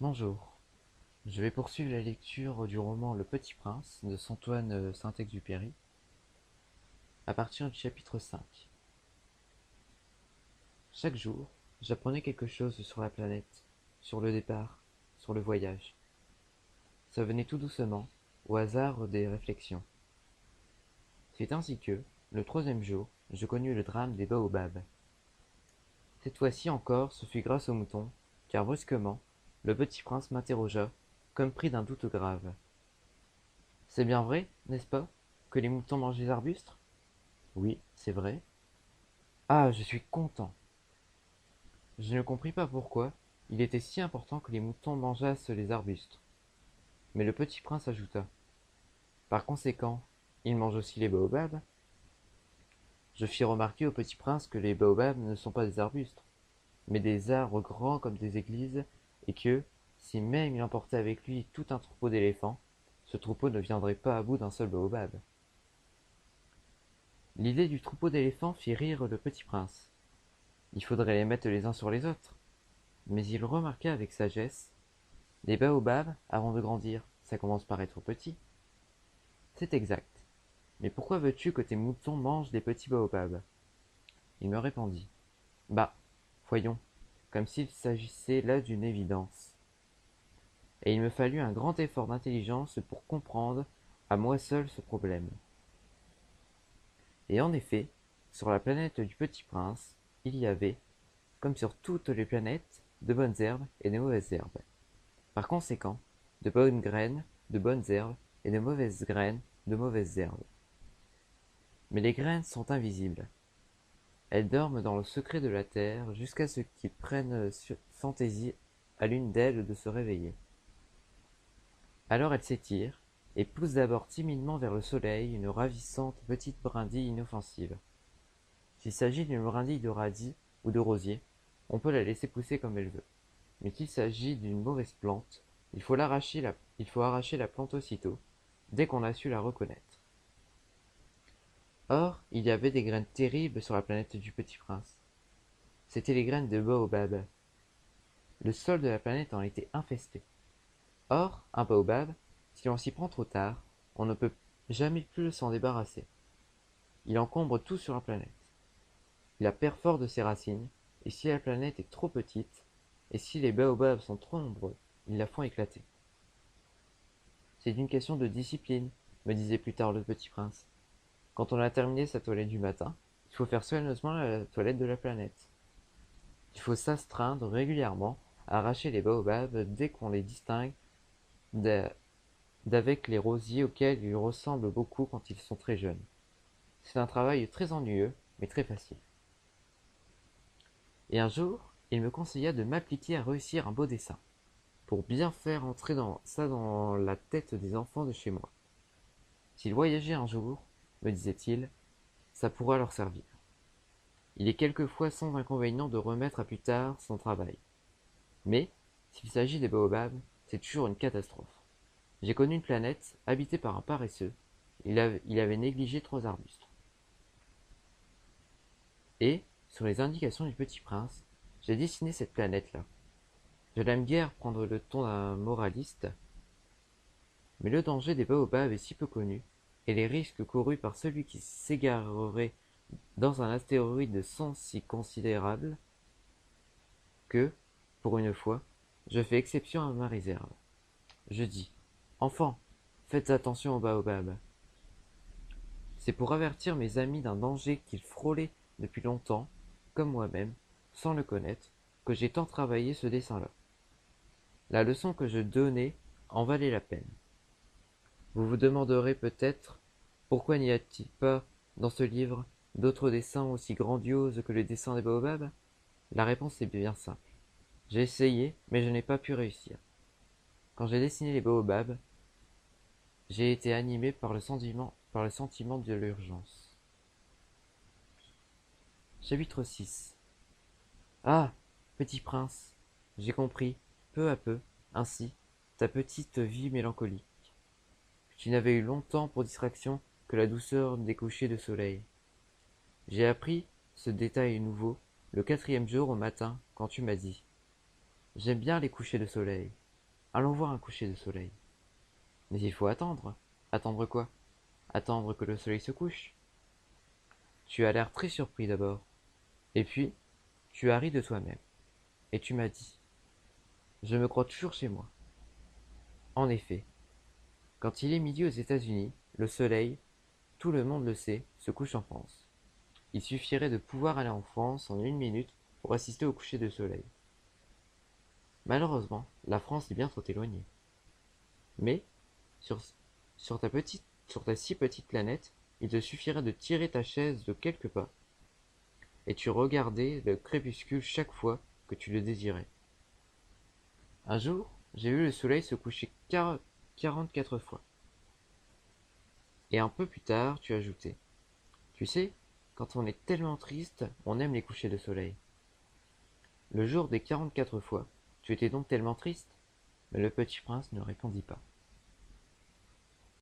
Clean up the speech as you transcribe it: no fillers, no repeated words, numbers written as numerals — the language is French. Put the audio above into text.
Bonjour, je vais poursuivre la lecture du roman Le Petit Prince de Antoine Saint-Exupéry à partir du chapitre 5. Chaque jour, j'apprenais quelque chose sur la planète, sur le départ, sur le voyage. Ça venait tout doucement, au hasard des réflexions. C'est ainsi que, le troisième jour, je connus le drame des baobabs. Cette fois-ci encore, ce fut grâce aux moutons, car brusquement, le petit prince m'interrogea, comme pris d'un doute grave. C'est bien vrai, n'est-ce pas, que les moutons mangent les arbustes? Oui, c'est vrai. Ah, je suis content. Je ne compris pas pourquoi il était si important que les moutons mangeassent les arbustes. Mais le petit prince ajouta. Par conséquent, ils mangent aussi les baobabs. Je fis remarquer au petit prince que les baobabs ne sont pas des arbustes, mais des arbres grands comme des églises, et que, si même il emportait avec lui tout un troupeau d'éléphants, ce troupeau ne viendrait pas à bout d'un seul baobab. L'idée du troupeau d'éléphants fit rire le petit prince. Il faudrait les mettre les uns sur les autres. Mais il remarqua avec sagesse. Les baobabs, avant de grandir, ça commence par être petit. C'est exact. Mais pourquoi veux-tu que tes moutons mangent des petits baobabs? Il me répondit. Bah, voyons, comme s'il s'agissait là d'une évidence. Et il me fallut un grand effort d'intelligence pour comprendre à moi seul ce problème. Et en effet, sur la planète du Petit Prince, il y avait, comme sur toutes les planètes, de bonnes herbes et de mauvaises herbes. Par conséquent, de bonnes graines, de bonnes herbes, et de mauvaises graines, de mauvaises herbes. Mais les graines sont invisibles. Elles dorment dans le secret de la terre jusqu'à ce qu'il prenne fantaisie à l'une d'elles de se réveiller. Alors elles s'étirent et poussent d'abord timidement vers le soleil une ravissante petite brindille inoffensive. S'il s'agit d'une brindille de radis ou de rosier, on peut la laisser pousser comme elle veut. Mais s'il s'agit d'une mauvaise plante, il faut arracher la plante aussitôt, dès qu'on a su la reconnaître. Or, il y avait des graines terribles sur la planète du Petit Prince. C'étaient les graines de baobab. Le sol de la planète en était infesté. Or, un baobab, si l'on s'y prend trop tard, on ne peut jamais plus s'en débarrasser. Il encombre tout sur la planète. Il a perd fort de ses racines, et si la planète est trop petite, et si les baobabs sont trop nombreux, ils la font éclater. C'est une question de discipline, me disait plus tard le petit prince. Quand on a terminé sa toilette du matin, il faut faire soigneusement la toilette de la planète. Il faut s'astreindre régulièrement à arracher les baobabs dès qu'on les distingue d'avec les rosiers auxquels ils ressemblent beaucoup quand ils sont très jeunes. C'est un travail très ennuyeux, mais très facile. Et un jour, il me conseilla de m'appliquer à réussir un beau dessin, pour bien faire entrer ça dans la tête des enfants de chez moi. S'ils voyageaient un jour, me disait-il, ça pourra leur servir. Il est quelquefois sans inconvénient de remettre à plus tard son travail. Mais, s'il s'agit des baobabs, c'est toujours une catastrophe. J'ai connu une planète habitée par un paresseux. Il avait négligé 3 arbustes. Et, sur les indications du petit prince, j'ai dessiné cette planète-là. Je n'aime guère prendre le ton d'un moraliste, mais le danger des baobabs est si peu connu, et les risques courus par celui qui s'égarerait dans un astéroïde sans si considérable, que, pour une fois, je fais exception à ma réserve. Je dis, enfants, faites attention aux baobabs. C'est pour avertir mes amis d'un danger qu'ils frôlaient depuis longtemps, comme moi-même, sans le connaître, que j'ai tant travaillé ce dessin-là. La leçon que je donnais en valait la peine. Vous vous demanderez peut-être pourquoi n'y a-t-il pas, dans ce livre, d'autres dessins aussi grandioses que le dessin des baobabs? La réponse est bien simple. J'ai essayé, mais je n'ai pas pu réussir. Quand j'ai dessiné les baobabs, j'ai été animé par le sentiment de l'urgence. Chapitre 6. Ah, petit prince, j'ai compris, peu à peu, ainsi, ta petite vie mélancolique. Tu n'avais eu longtemps pour distraction que la douceur des couchers de soleil. J'ai appris ce détail nouveau le 4e jour au matin quand tu m'as dit. J'aime bien les couchers de soleil. Allons voir un coucher de soleil. Mais il faut attendre. Attendre quoi? Attendre que le soleil se couche. Tu as l'air très surpris d'abord. Et puis, tu as ri de toi-même. Et tu m'as dit, je me crois toujours chez moi. En effet, quand il est midi aux États-Unis, le soleil, tout le monde le sait, se couche en France. Il suffirait de pouvoir aller en France en 1 minute pour assister au coucher de soleil. Malheureusement, la France est bien trop éloignée. Mais, sur, sur ta si petite planète, il te suffirait de tirer ta chaise de quelques pas, et tu regardais le crépuscule chaque fois que tu le désirais. Un jour, j'ai vu le soleil se coucher 44 fois. Et un peu plus tard, tu ajoutais, tu sais, quand on est tellement triste, on aime les couchers de soleil. Le jour des 44 fois, tu étais donc tellement triste? Mais le petit prince ne répondit pas.